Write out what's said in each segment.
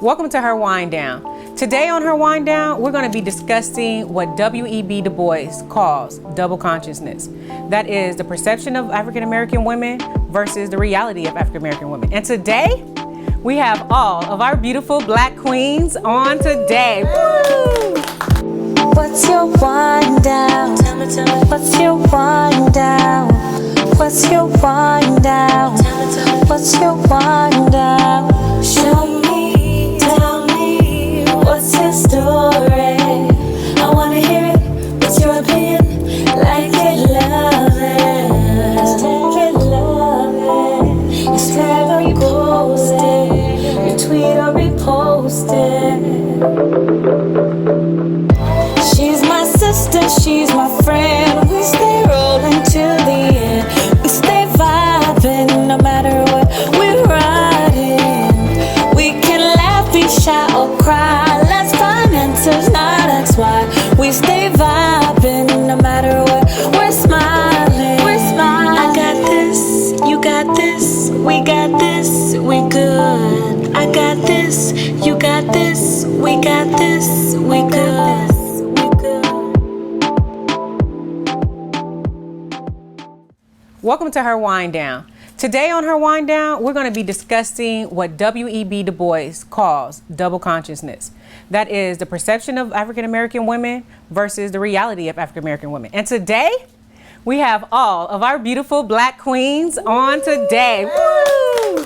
Welcome to Her Wind Down. Today on Her Wind Down, we're going to be discussing what W.E.B. Du Bois calls double consciousness. That is the perception of African American women versus the reality of African American women. And today, we have all of our beautiful Black queens on today. Woo! What's your wind down? Tell me, what's your wind down? What's your wind down? Tell me, what's your wind down? Show me, tell me, what's your story? I wanna hear it, what's your opinion? Like it, love it, it's tag or ghost it, retweet or repost it. She's my sister, she's my friend. We stay rolling till the end. We stay vibing no matter what we're riding. We can laugh, be shy or cry. Let's find answers, not ask why. We stay vibing no matter what. We're smiling, I got this, you got this, we got this, we good. I got this, you got this, we got this, we good. Welcome to Her Wind Down. Today on Her Wind Down, we're going to be discussing what W.E.B. Du Bois calls double consciousness. That is the perception of African American women versus the reality of African American women. And today, we have all of our beautiful Black queens on today. Woo!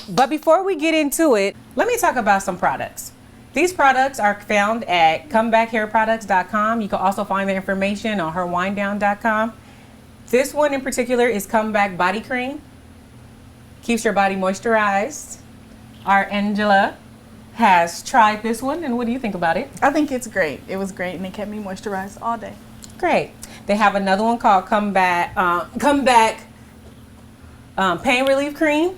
But before we get into it, let me talk about some products. These products are found at comebackhairproducts.com. You can also find the information on herwinddown.com. This one in particular is Comeback Body Cream. Keeps your body moisturized. Our Angela has tried this one, and what do you think about it? I think it's great. It was great, and it kept me moisturized all day. Great. They have another one called Comeback Pain Relief Cream.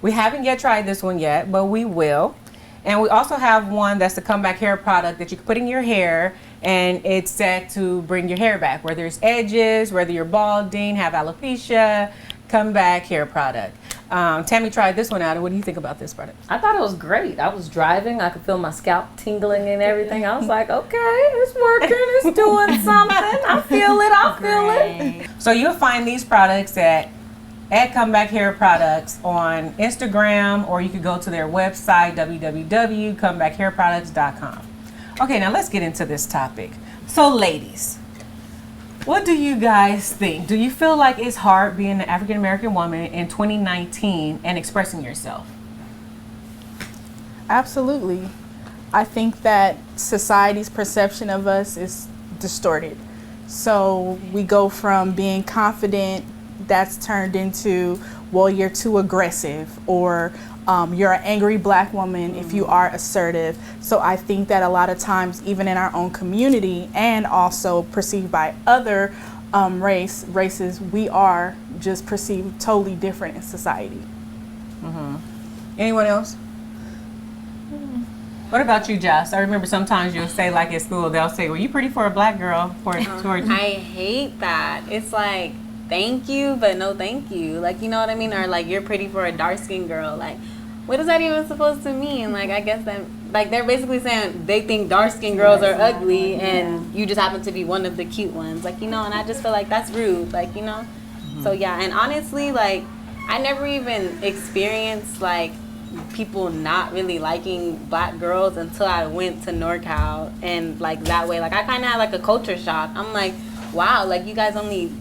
We haven't yet tried this one yet, but we will. And we also have one that's the Comeback Hair product that you can put in your hair, and it's set to bring your hair back. Whether it's edges, whether you're balding, have alopecia, Comeback Hair product. Tammy tried this one out, and what do you think about this product? I thought it was great. I was driving. I could feel my scalp tingling and everything. I was like, okay, it's working. It's doing something. I feel it. So you'll find these products at Comeback Hair Products on Instagram, or you could go to their website, www.comebackhairproducts.com. Okay, now let's get into this topic. So ladies, what do you guys think? Do you feel like it's hard being an African American woman in 2019 and expressing yourself? Absolutely. I think that society's perception of us is distorted. So we go from being confident, that's turned into, well, you're too aggressive, or you're an angry Black woman if you are assertive. So I think that a lot of times, even in our own community and also perceived by other races, we are just perceived totally different in society. Mm-hmm. Anyone else? What about you, Joss? I remember sometimes you'll say, like at school, they'll say, well, you pretty for a Black girl. Towards you. I hate that. It's like, thank you, but no thank you. Like, you know what I mean? Or like, you're pretty for a dark-skinned girl. Like, what is that even supposed to mean? Like, I guess that, like, they're basically saying they think dark-skinned girls are ugly, and you just happen to be one of the cute ones. Like, you know, and I just feel like that's rude. Like, you know? Mm-hmm. So, yeah, and honestly, like, I never even experienced, like, people not really liking Black girls until I went to NorCal, and, like, that way, like, I kind of had, like, a culture shock. I'm like, wow, like, you guys only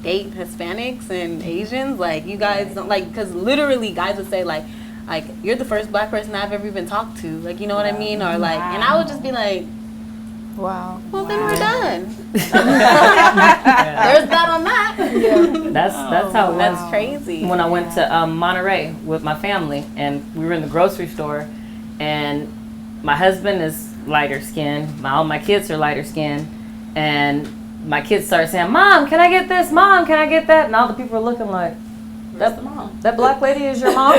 date Hispanics and Asians? Like, you guys don't, like, because literally guys would say, like, you're the first Black person I've ever even talked to. Like, you know what I mean? Or, like, and I would just be like, wow. Well, then we're done. There's that on that. Yeah. That's how it was. That's crazy. When I went to Monterey with my family, and we were in the grocery store, and my husband is lighter skinned, all my kids are lighter skinned, and my kids started saying, Mom, can I get this? Mom, can I get that? And all the people are looking like, That's the mom. That Black lady is your mom?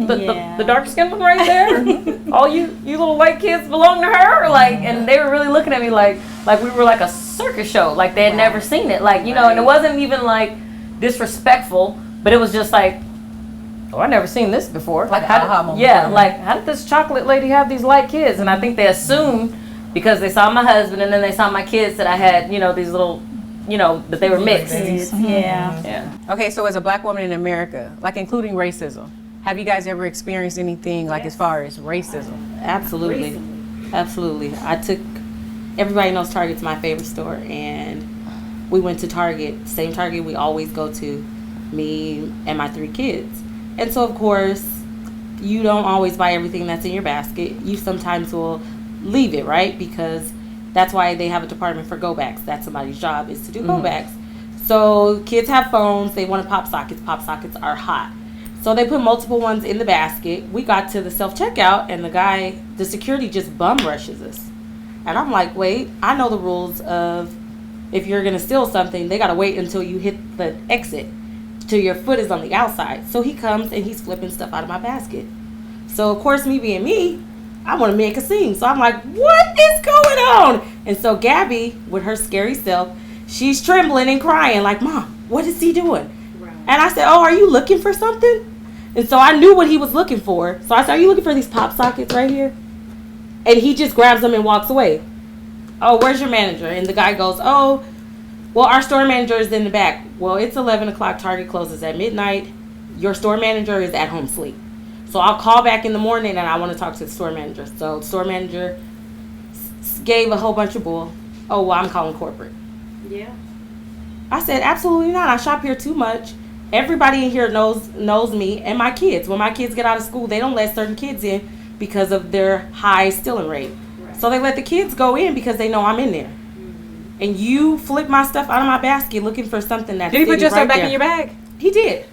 The dark skinned one right there? All you little white kids belong to her? Like, and they were really looking at me like we were like a circus show. Like they had never seen it. Like, you know, and it wasn't even like disrespectful, but it was just like, oh, I never seen this before. Like how aha moment yeah, for you. like how did this chocolate lady have these light kids? And I think they assumed because they saw my husband and then they saw my kids that I had, you know, these little, you know, that they were mixed. Yeah. Yeah. Okay, so as a black woman in America, like including racism, have you guys ever experienced anything like as far as racism? Absolutely. Absolutely. Everybody knows Target's my favorite store, and we went to Target, same Target we always go to, me and my 3 kids. And so, of course, you don't always buy everything that's in your basket. You sometimes will leave it, right? Because that's why they have a department for go-backs. That's somebody's job, is to do go-backs. So kids have phones. They want pop sockets. Pop sockets are hot. So they put multiple ones in the basket. We got to the self-checkout, and the security just bum rushes us. And I'm like, wait, I know the rules of if you're going to steal something, they got to wait until you hit the exit, till your foot is on the outside. So he comes, and he's flipping stuff out of my basket. So, of course, me being me, I want to make a scene. So I'm like, what is going on? And so Gabby, with her scary self, she's trembling and crying like, Mom, what is he doing? Right. And I said, oh, are you looking for something? And so I knew what he was looking for. So I said, are you looking for these pop sockets right here? And he just grabs them and walks away. Oh, where's your manager? And the guy goes, oh, well, our store manager is in the back. Well, it's 11 o'clock. Target closes at midnight. Your store manager is at home sleep. So I'll call back in the morning and I want to talk to the store manager. So the store manager gave a whole bunch of bull. Oh, well, I'm calling corporate. Yeah. I said, absolutely not. I shop here too much. Everybody in here knows me and my kids. When my kids get out of school, they don't let certain kids in because of their high stealing rate. Right. So they let the kids go in because they know I'm in there. Mm-hmm. And you flip my stuff out of my basket looking for something that's Did he put your stuff right back there. in your bag? He did.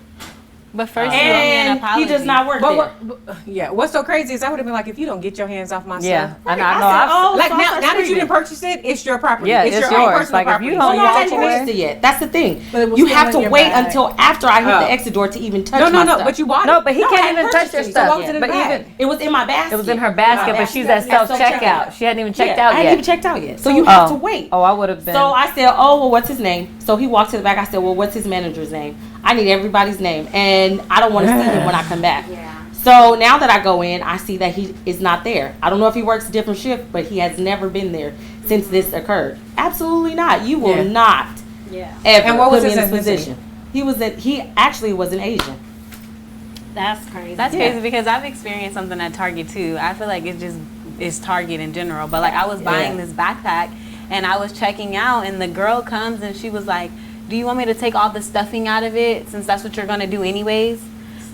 But first, you owe me an And apology. he does not work there. Yeah, what's so crazy is I would have been like, if you don't get your hands off my Yeah. stuff. I know. I said, I've- Like so I now started that you screaming. didn't purchase it, it's your property. Yeah, it's it's your own yours. personal Like, if property. you Oh, don't no, I touch haven't it. purchased it yet. That's the thing. But it was You still have in to your wait bag. until after I hit Oh. the exit door to even touch No, my no, stuff. but you bought No, it. but he No, I can't hadn't even touch purchased your it. So what stuff. was in the But bag? even It was in my basket. it was in her basket, but she's at self checkout. She hadn't even checked out I hadn't yet. even checked out yet. So you have to wait. Oh, I would have been. So I said, oh, well, what's his name? So he walked to the back. I said, well, what's his manager's name? I need everybody's name. And I don't want to see him when I come back. Yeah. So now that I go in, I see that he is not there. I don't know if he works a different shift, but he has never been there since this occurred. Absolutely not. You will Yeah. not Yeah. ever And what was put me his in this ethnicity? position. He actually was an Asian. That's crazy. That's Yeah. crazy because I've experienced something at Target too. I feel like it's Target in general. But like I was buying this backpack and I was checking out and the girl comes and she was like, do you want me to take all the stuffing out of it since that's what you're going to do anyways?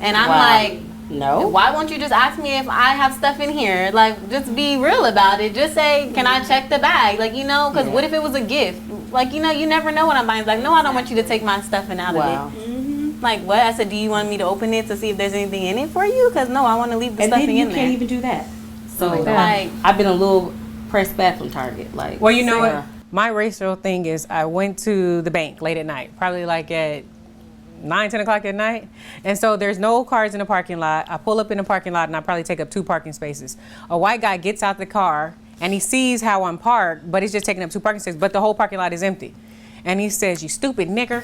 And I'm Wow. like, No. why won't you just ask me if I have stuff in here? Like, just be real about it. Just say, can I check the bag? Like, you know, because what if it was a gift? Like, you know, you never know what I'm buying. It's like, no, I don't want you to take my stuffing out Wow. of it. Like, what? I said, do you want me to open it to see if there's anything in it for you? Because, no, I want to leave the And then stuffing you in there. can't even do that. So Like, I've been a little pressed back from Target. Like, Well, you know Sarah. what? My racial thing is I went to the bank late at night, probably like at 9, 10 o'clock at night. And so there's no cars in the parking lot. I pull up in the parking lot and I probably take up 2 parking spaces. A white guy gets out the car and he sees how I'm parked, but he's just taking up 2 parking spaces, but the whole parking lot is empty. And he says, you stupid nigger.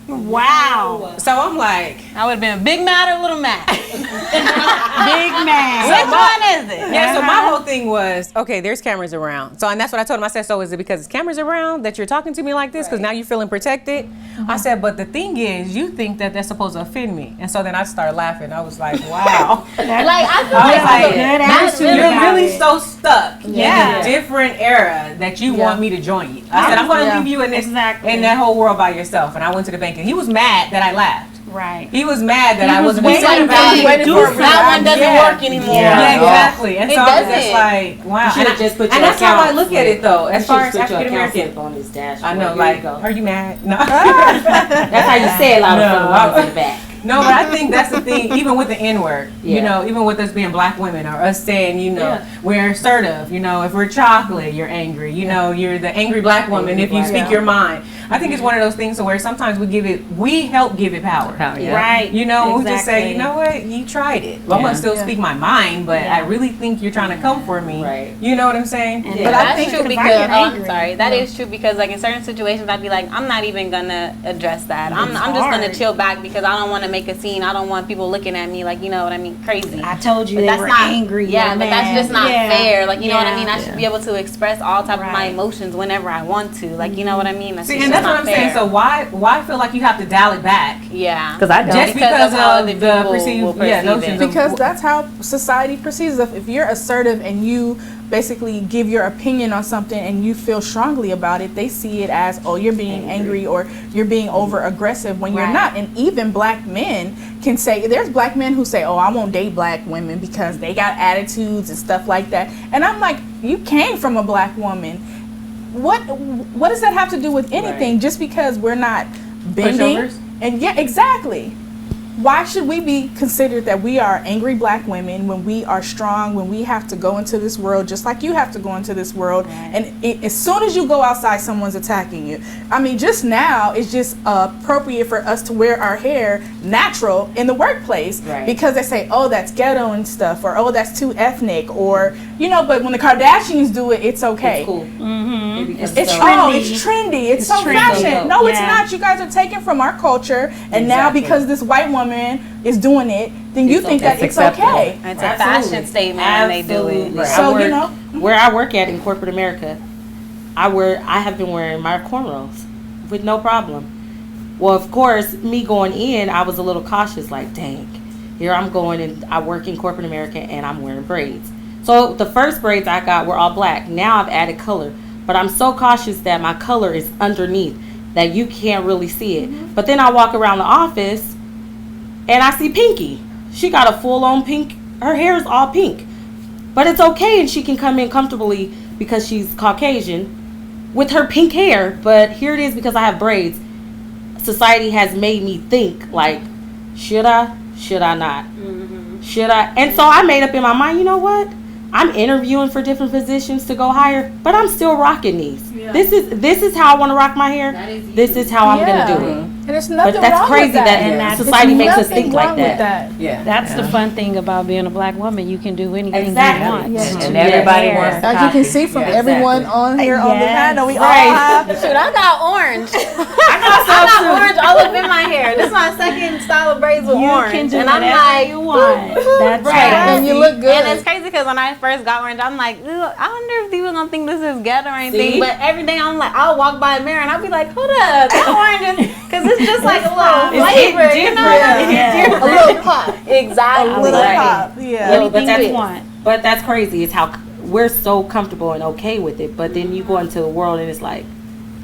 wow. So I'm like, I would have been big mad or little mad. Big man. Which one is it? yeah, so my whole thing was, okay, there's cameras around. So, and that's what I told him. I said, so is it because it's cameras around that you're talking to me like this? Because now you're feeling protected? I said, but the thing is, you think that that's supposed to offend me. And so then I started laughing. I was like, wow. Like, I feel I was like, like, good that's attitude you're about really it. so stuck in Yeah. a different era that you want me to join you. I said, I'm going to leave you in this, Exactly. in that whole world by yourself. And I went to the bank and he was mad that I laughed. Right. He was mad that I wasn't waiting concerned about for it. you. that one doesn't Yeah. work anymore. Yeah, exactly. And It so I was just doesn't. like, wow. You should've And just put and your that's how I account look at it though, as far as You should put your African account American. slip on his dashboard. I know, Here like, you go. are you mad? No. That's how you say it loud No. for the ones in the back. No, but I think that's the thing, even with the N-word, you Yeah. know, even with us being black women or us saying, you know, Yeah. we're assertive, you know, if we're chocolate, you're angry, you know, you're the angry black woman Angry if you black- speak yeah. your mind. I think it's one of those things where sometimes we help give it power. Yeah. Right. You know, we just say, Exactly. you know what, you tried it. Well, I'm Yeah. gonna still speak my mind, but Yeah. I really think you're trying to come for me. Right. You know what I'm saying? And But I that's think true if I because get I'm angry, sorry. That is true because like in certain situations I'd be like, I'm not even gonna address that. I'm just gonna hard. chill back because I don't want to make a scene. I don't want people looking at me like, you know what I mean, crazy. I told you But they that's were not angry. Yeah, young but that's man. just not Yeah. fair. Like, you know what I Yeah. mean? I should be able to express all type of my Right. emotions whenever I want to. Like, you know what I mean? That's See, just and that's what not I'm saying. fair. So why feel like you have to dial it back? Yeah. Because I don't. Just because how of other the people perceived will perceive notions it. of- Because that's how society perceives us. If you're assertive and you basically give your opinion on something and you feel strongly about it, they see it as, oh, you're being angry or you're being over aggressive when you're Right. not. And even black men can say, there's black men who say, oh, I won't date black women because they got attitudes and stuff like that. And I'm like, you came from a black woman. What does that have to do with anything? Right. Just because we're not bending? Pushovers? And yeah, exactly. Why should we be considered that we are angry black women when we are strong, when we have to go into this world just like you have to go into this world? And as soon as you go outside, someone's attacking you. I mean, just now, it's just appropriate for us to wear our hair natural in the workplace Right. because they say, oh, that's ghetto and stuff, or oh, that's too ethnic, or, you know, but when the Kardashians do it, it's okay. It's cool. It's so- trendy. It's trendy. It's so trendy. fashion. No, it's Yeah. not. You guys are taking from our culture, and now Exactly. because this white woman is doing it, then you It's think okay. that it's acceptable. okay. It's a Absolutely. fashion statement when they do it. Absolutely. So, I you know. where I work at in corporate America, I have been wearing my cornrows with no problem. Well, of course, me going in, I was a little cautious, like, dang, here I'm going and I work in corporate America and I'm wearing braids. So the first braids I got were all black. Now I've added color, but I'm so cautious that my color is underneath that you can't really see it. But then I walk around the office and I see Pinky. She got a full-on pink. Her hair is all pink. But it's okay, and she can come in comfortably because she's Caucasian with her pink hair. But here it is because I have braids. Society has made me think, like, should I? Should I not? Should I? And so I made up in my mind, you know what? I'm interviewing for different positions to go higher, but I'm still rocking these. This is how I want to rock my hair. This is how I'm Yeah. going to do it. And there's nothing But that's wrong crazy with that. that And that's- society makes us Nothing think like wrong with that. Yeah. That's the fun thing about being a black woman. You can do anything Exactly. you want. Yes. And everybody Yeah. wants to As you can copy. see from Yeah, everyone exactly. on here on the Yes. panel, we all Right. have. Shoot, I got orange. I got orange all up in my hair. This is my second style of braids with You orange. can do and I'm whatever like, you want. That's Right. right. And you look good. And it's crazy because when I first got orange, I'm like, "Ew, I wonder if people gonna think this is ghetto or anything." See? But every day I'm like, I'll walk by a mirror and I'll be like, hold up, that orange is, because it's just like a little It's hitting flavor, you know? different. Yeah. A little pop. Exactly. A little Right. pop. Yeah. Well, but Anything you that's want. But that's crazy. It's how we're so comfortable and okay with it. But then you go into the world and it's like,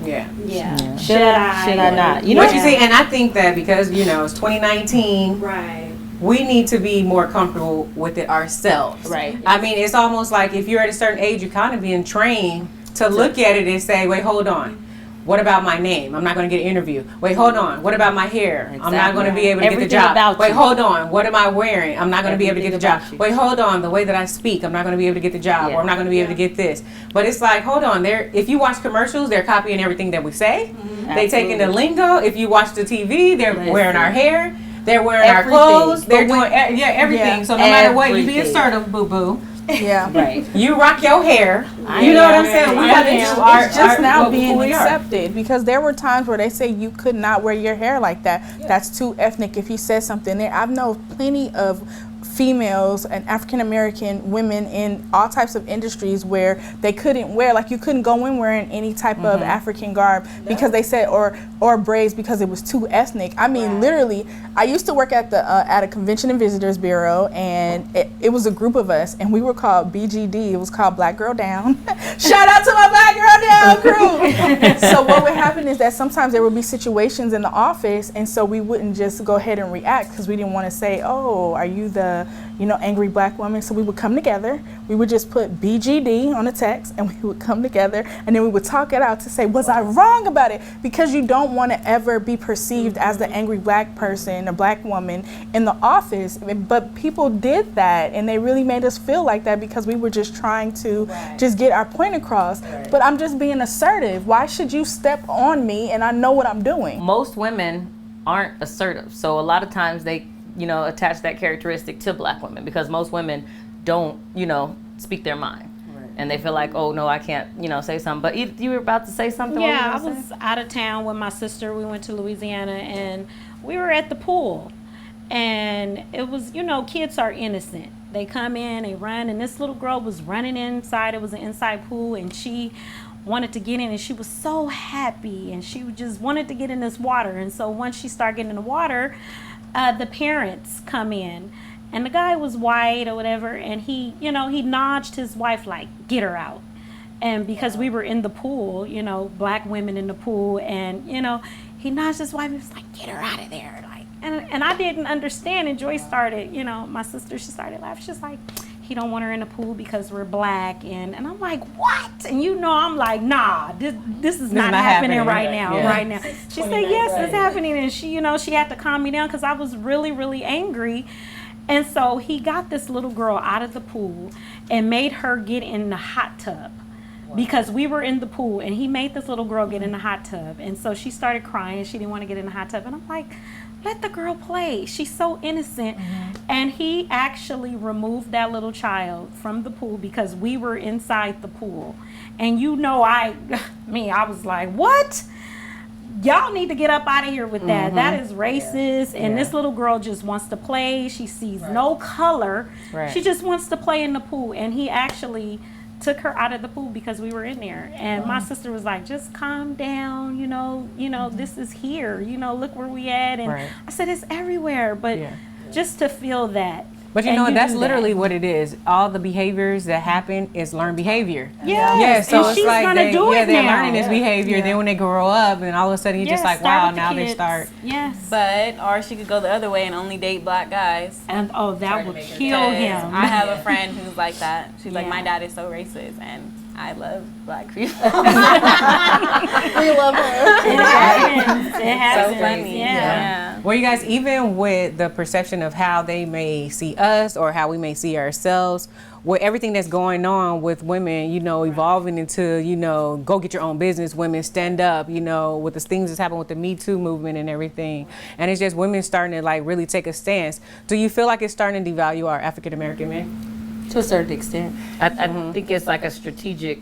Yeah. Yeah. should I? Should I not? You know What you see, and I think that because, you know, it's 2019, Right. we need to be more comfortable with it ourselves. Right. I mean, it's almost like if you're at a certain age, you're kind of being trained to look at it and say, wait, hold on. What about my name? I'm not going to get an interview. Wait, hold on. What about my hair? I'm not going to be able to Everything get the job. about Wait, you. hold on. What am I wearing? I'm not going to be able to get the Everything job. about you. Wait, hold on. The way that I speak, I'm not going to be able to get the job, Yeah. or I'm not going to be able to get this. But it's like, hold on. If you watch commercials, they're copying everything that we say. They taking the lingo. If you watch the TV, they're wearing our hair. They're wearing Everything. our clothes. They're But doing everything. Yeah. So no matter what, you be Everything. assertive, boo boo. Yeah. Right. You rock your hair. You know what I'm saying? We got to do our. It's just now who being we are. accepted because there were times where they say you could not wear your hair like that. That's too ethnic. If you said something there, I've known plenty of females and African American women in all types of industries where they couldn't wear, like you couldn't go in wearing any type of African garb because they said or braids because it was too ethnic. I mean, literally, I used to work at a Convention and Visitors Bureau, and it was a group of us, and we were called BGD. It was called Black Girl Down. Shout out to my Black Girl Down crew. So what would happen is that sometimes there would be situations in the office, and so we wouldn't just go ahead and react because we didn't want to say, "Oh, are you the angry black woman. So we would come together. We would just put BGD on a text, and we would come together, and then we would talk it out to say, was I wrong about it? Because you don't want to ever be perceived as the angry black person, a black woman in the office. But people did that, and they really made us feel like that because we were just trying to just get our point across. But I'm just being assertive. Why should you step on me and I know what I'm doing? Most women aren't assertive, so a lot of times they attach that characteristic to black women because most women don't speak their mind, and they feel like, oh no, I can't say something. But you were about to say something. Yeah, I was out of town with my sister. We went to Louisiana and we were at the pool, and it was kids are innocent. They come in, they run, and this little girl was running inside. It was an inside pool, and she wanted to get in, and she was so happy, and she just wanted to get in this water. And so once she started getting in the water, the parents come in, and the guy was white or whatever, and he nudged his wife like, get her out. And because we were in the pool, black women in the pool, and he nudged his wife and was like, get her out of there. And I didn't understand, and Joy started, my sister, she started laughing. She's like, he don't want her in the pool because we're black, and I'm like, what? And I'm like, nah, this is not happening right now, right now. She said, yes, it's happening, and she had to calm me down because I was really, really angry. And so he got this little girl out of the pool and made her get in the hot tub. Because we were in the pool, and he made this little girl get in the hot tub. And so she started crying. She didn't want to get in the hot tub. And I'm like, let the girl play. She's so innocent. And he actually removed that little child from the pool because we were inside the pool. And I was like, what? Y'all need to get up out of here with that. That is racist. And this little girl just wants to play. She sees no color. She just wants to play in the pool. And he actually took her out of the pool because we were in there, and my sister was like, just calm down, this is here, look where we at. And I said, it's everywhere, but just to feel that. But that's literally what it is. All the behaviors that happen is learned behavior. So and it's she's like gonna do it they're now. learning this behavior. Then when they grow up, and all of a sudden you're just like, wow, now they start. But or she could go the other way and only date black guys. And that would kill him. I have a friend who's like that. She's like, my dad is so racist, and I love black people. We love her. It happens. It happens. So funny. Yeah. Well, you guys, even with the perception of how they may see us or how we may see ourselves, with everything that's going on with women, evolving into, go get your own business, women stand up, with the things that's happened with the Me Too movement and everything. And it's just women starting to like really take a stance. Do you feel like it's starting to devalue our African American men? To a certain extent. I think it's like a strategic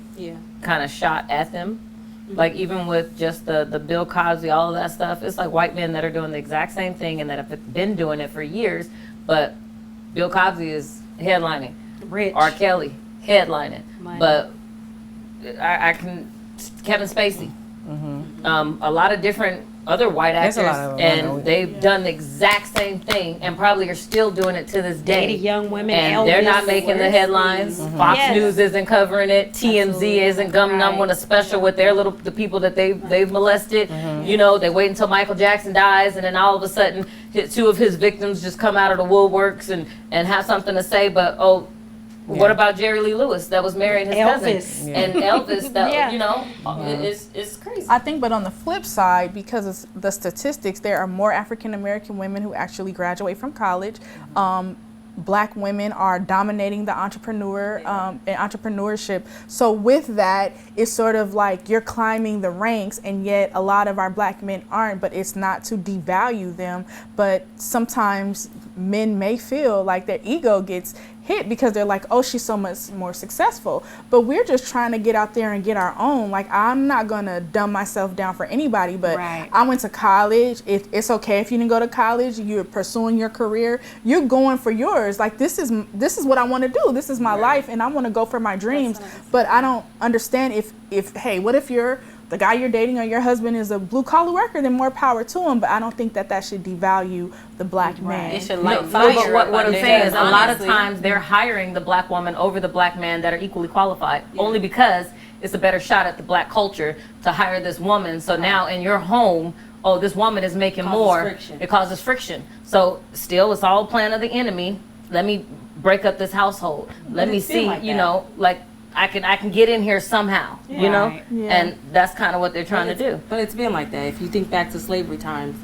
kind of shot at them. Like even with just the Bill Cosby, all of that stuff, it's like white men that are doing the exact same thing and that have been doing it for years. But Bill Cosby is headlining. Rich. R. Kelly headlining. Money. But Kevin Spacey. A lot of different other white actors, and they've done the exact same thing and probably are still doing it to this day. Dated young women, and Elvis, they're not making the headlines. Fox News isn't covering it. TMZ isn't coming up with a special with the people that they've molested. They wait until Michael Jackson dies, and then all of a sudden, two of his victims just come out of the woodworks and have something to say. But what about Jerry Lee Lewis that was marrying his cousin? And Elvis, that it's crazy. I think, but on the flip side, because of the statistics, there are more African American women who actually graduate from college. Black women are dominating the entrepreneurship. So with that, it's sort of like you're climbing the ranks, and yet a lot of our black men aren't. But it's not to devalue them, but sometimes men may feel like their ego gets hit because they're like, oh, she's so much more successful. But we're just trying to get out there and get our own. Like, I'm not gonna dumb myself down for anybody, but I went to college. It's okay if you didn't go to college, you're pursuing your career, you're going for yours. Like, this is what I want to do. This is my life, and I want to go for my dreams. But I don't understand if hey, what if the guy you're dating or your husband is a blue-collar worker, then more power to him. But I don't think that should devalue the black man. It should light fire. But what I'm saying is a lot of times they're hiring the black woman over the black man that are equally qualified, only because it's a better shot at the black culture to hire this woman. So now in your home, this woman is making more. Friction. It causes friction. So still, it's all plan of the enemy. let me break up this household. Let me see, like you that. know, like I can get in here somehow, you know? Right. Yeah. And that's kind of what they're trying to do. But it's been like that. If you think back to slavery times,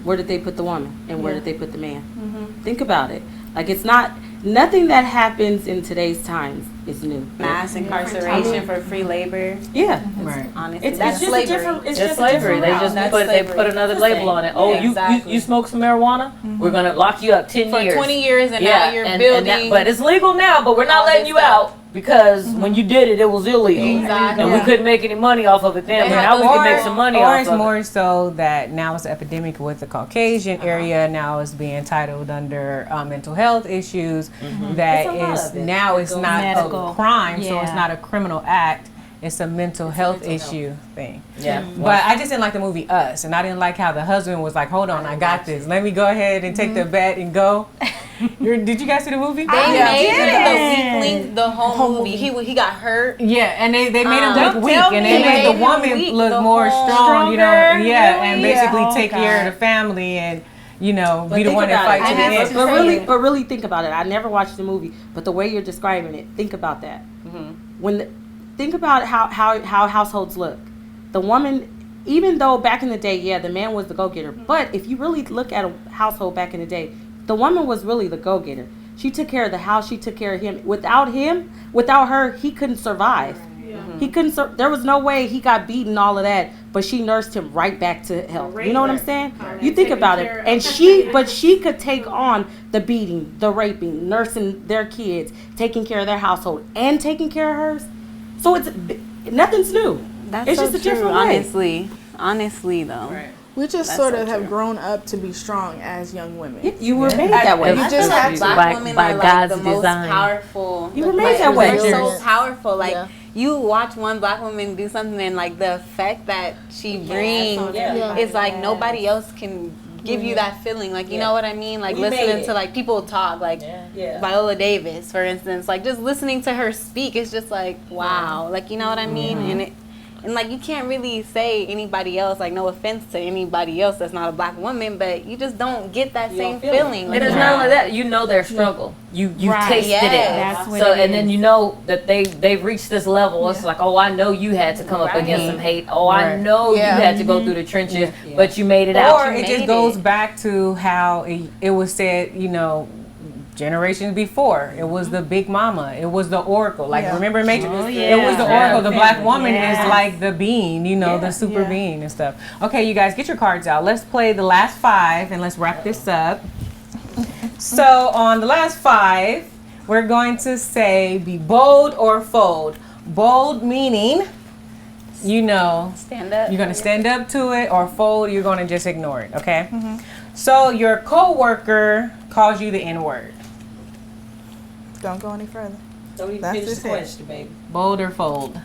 where did they put the woman and where did they put the man? Think about it. Like, it's not, nothing that happens in today's times is new. Mass incarceration for free labor. Yeah. Right. Honestly, It's that's just slavery. a different, it's Just just slavery. A They different just route. That's they slavery. put another It's the label same. on it. Oh, Yeah, exactly. you smoke some marijuana? We're gonna lock you up 10 For years. 20 years, and now you're building. but it's legal now, but we're not all letting this you stuff. out because when you did it, it was illegal. Exactly. And we couldn't make any money off of it then, but Yeah. now we can make some money or off it's of it. more so that now it's an epidemic with the Caucasian area. Now it's being titled under mental health issues. That It's a lot is of it. now it's not Medical. a crime, so it's Yeah. not a criminal act. It's a mental health issue thing. Yeah. But I just didn't like the movie Us, and I didn't like how the husband was like, "Hold on, I got this. Let me go ahead and take the bet and go." Did you guys see the movie? They made the weak link the whole movie. He got hurt. Yeah, and they made him Don't look weak, tell and me. they made They the made woman him weak look the more whole- strong, you know. Stronger, Yeah, and really? basically Oh, take care of God. the family and, you know, But be the think one that about fights it. to the I have end. to But really think about it. I never watched the movie, but the way you're describing it, think about that. Think about how households look. The woman, even though back in the day, yeah, the man was the go-getter. But if you really look at a household back in the day, the woman was really the go-getter. She took care of the house. She took care of him. Without her, he couldn't survive. He couldn't. There was no way he got beaten, all of that. But she nursed him right back to health. You know what I'm saying? You think about it, and she could take on the beating, the raping, nursing their kids, taking care of their household, and taking care of hers. So nothing's new. That's it's so just a true, different way. honestly though. We just That's sort so of have true. grown up to be strong as young women. You were made that way. You I just feel have like to. black women by are like God's the most design. powerful. You were made that way. We're so powerful. Like Yeah. you watch one black woman do something, and like the effect that she brings, Yeah. it's like nobody else can give you that feeling. Like you know what I mean? Like We made listening it. to like people talk, like Viola Davis, for instance. Like just listening to her speak, it's just like wow. Like you know what I mean? And like you can't really say anybody else, like no offense to anybody else that's not a black woman, but you just don't get that same feeling. Like, And it's not only that, you know their struggle. You Right. tasted Yes. it. That's what So it and then is. you know that they've reached this level. It's like, oh, I know you had to come up against some hate. Oh, I know Yeah. you had to go through the trenches, but you made it out. Or it just made goes it. back to how it was said, you know, generations before. It was the big mama. It was the oracle. Like Yeah. remember Matrix? Oh, It was the yeah. oracle. The black woman Yes. is like the being, you know, the super Yeah. being and stuff. Okay, you guys, get your cards out. Let's play the last 5 and let's wrap this up. So on the last 5, we're going to say be bold or fold. Bold meaning, you know, stand up. you're going to stand up to it, or fold, you're going to just ignore it, okay? So your coworker calls you the N-word. Don't go any further. Don't even That's finish just the it. question, baby. Bold or fold?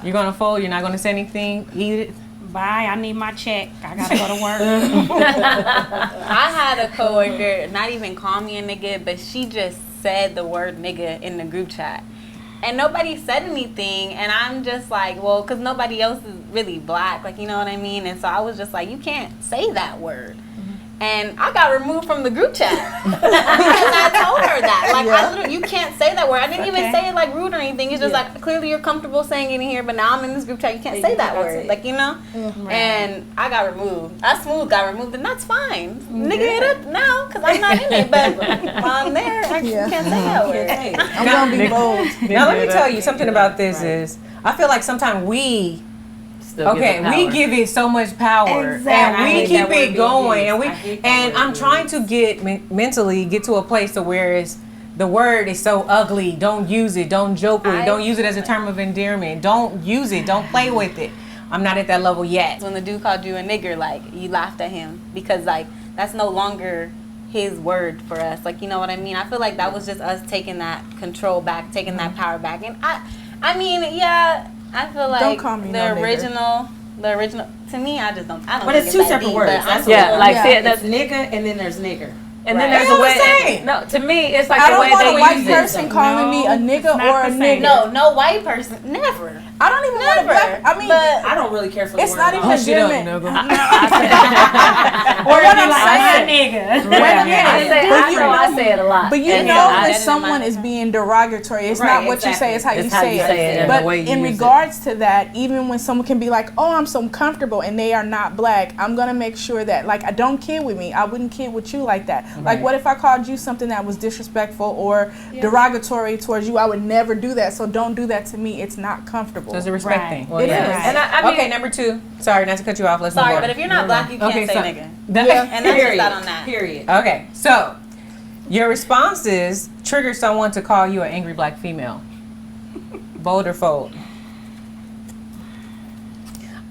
You're going to fold, you're not going to say anything, eat it? Bye. I need my check. I gotta go to work. I had a coworker not even call me a nigga, but she just said the word nigga in the group chat. And nobody said anything, and I'm just like, well, because nobody else is really black, like, you know what I mean? And so I was just like, you can't say that word. And I got removed from the group chat because I told her that. Like, I literally, you can't say that word. I didn't even say it like rude or anything. It's just like, clearly you're comfortable saying it in here, but now I'm in this group chat. You can't say that word. Like, you know? And I got removed. I smooth got removed, and that's fine. Nigga it up now because I'm not in it. But while I'm there, I can't say that word. I'm gonna be bold. Now let me tell you something about this is, I feel like sometimes we give it so much power, Exactly. and I we hate keep that word it being going, used. and I hate that and word I'm being trying to get mentally get to a place to where it's, the word is so ugly. Don't use it. Don't joke with it. Don't use it as a term of endearment. Don't use it. Don't play with it. I'm not at that level yet. When the dude called you a nigger, like, you laughed at him because, like, that's no longer his word for us. Like, you know what I mean? I feel like that was just us taking that control back, taking that power back. And I mean, yeah, I feel like Don't call me no the original, to me, I don't But it's think two that separate deep, words. but That's I'm what still- like see, That's that's nigga, and then there's nigger. and then Right. there's They a all way. the same. No, to me, it's like I the don't way want a they white use it. person calling me a nigga not or a the same. nigga. No white person, never. I don't even want a Never. black. I mean, But I don't really care for the it's word not at even all. a endearment. nigga. Or what I'm I'm a saying. nigga. When, I say but you I know, say say it a lot. But you And know so when didn't someone mind is that. being derogatory, it's Right, not what you say, it's how It's you how say you say it it. and But the way you in use it. regards to that, even when someone can be like, oh, I'm so comfortable and they are not black, I'm going to make sure that, like, I don't kid with me. I wouldn't kid with you like that. Like, what if I called you something that was disrespectful or derogatory towards you? I would never do that. So don't do that to me. It's not comfortable. So it's a respect Right. thing. It is. And I mean, Okay, number 2. Sorry, not to cut you off. Let's move Sorry, on. but if you're not black, you can't Okay, say so- nigga. Yeah. And that's just that on that. Period. Okay, so your responses trigger someone to call you an angry black female. Bold or fold?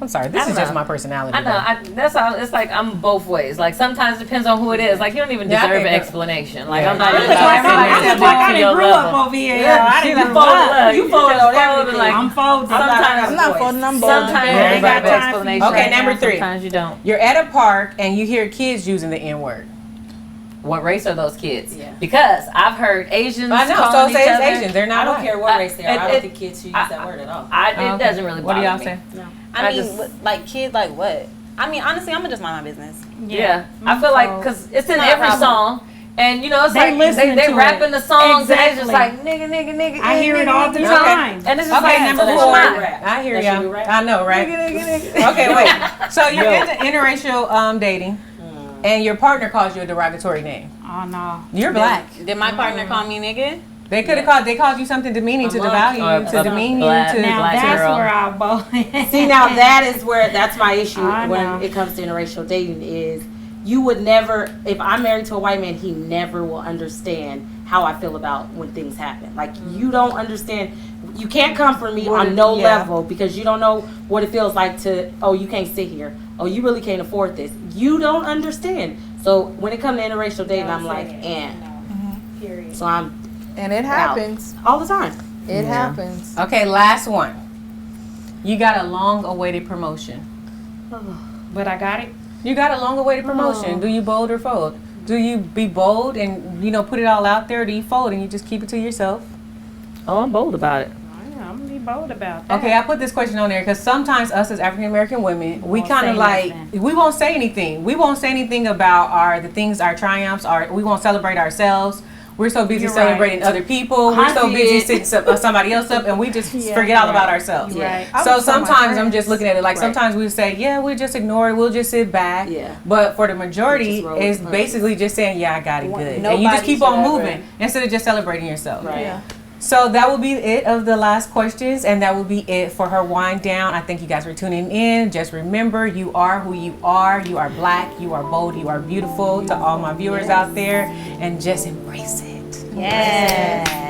I'm sorry, this I is don't just know. my personality. I know. That's how it's like. I'm both ways. Like sometimes it depends on who it is. Like you don't even Yeah, I deserve think an that- explanation. Like Yeah. I'm not I even look gonna like sit I'm- here I and look speak like to I your done grew up level. over here. Yeah, Yo. I she done done grew folded up. up. You folded just on folded everything. like I'm folded. I'm not folding, I'm bold. sometimes Yeah, you everybody got got explanation. Okay, number 3. Sometimes you don't. You're at a park and you hear kids using the N-word. What race are those kids? Yeah. Because I've heard Asians. I know, so calling say each it's other. Asians. They're not I don't white. care what race they are. I don't it- think kids should use that word at all. It doesn't really What do bother y'all me. say? I I mean, just- like kids, like what? I mean, honestly, I'm gonna just mind my business. Yeah, I feel like because it's in Not a every problem. song, and you know it's They like listening they to rapping it. the songs, and it's just Exactly. like nigga, nigga, nigga. I hear it nigga, all the nigga. time. And it's just Okay, like number so 4. that's mine. I hear That should be you. rap. I know, right? Okay, wait. So you're into interracial dating, and your partner calls you a derogatory name. Oh no. You're black. Did my partner call me nigga? They could have called. They called you something demeaning to devalue you, to demean you. black- To Now Black that's girl. where I both. See, now that's my issue I know. when it comes to interracial dating is you would never, if I'm married to a white man, he never will understand how I feel about when things happen. Like you don't understand. You can't comfort me on no level because you don't know what it feels like to, oh, you can't sit here. Oh, you really can't afford this. You don't understand. So when it comes to interracial dating, I'm like, Period. So I'm And it happens. all the time. It happens. Okay, last one. You got a long-awaited promotion. But I got it. You got a long-awaited promotion. Do you bold or fold? Do you be bold and put it all out there? Or do you fold and you just keep it to yourself? Oh, I'm bold about it. I'm gonna be bold about that. Okay, I put this question on there because sometimes us as African American women, we won't kind of say like nothing. we won't say anything. We won't say anything about our triumphs. We won't celebrate ourselves. We're so busy You're celebrating right. other people. We're I so busy did. setting somebody else up, and we just forget all about ourselves. You're right. I So would tell my sometimes I'm friends. just looking at it like Right. sometimes we say, yeah, we just ignore it. We'll just sit back. Yeah. But for the majority, Just roll with it's the punches. basically just saying, yeah, I got it good. And you Nobody just keep on should ever- moving instead of just celebrating yourself. Right. Yeah. So that will be it of the last questions, and that will be it for her wind down. I thank you guys for tuning in. Just remember, you are who you are. You are black, you are bold, you are beautiful. To all my viewers out there, and just embrace it. Yes.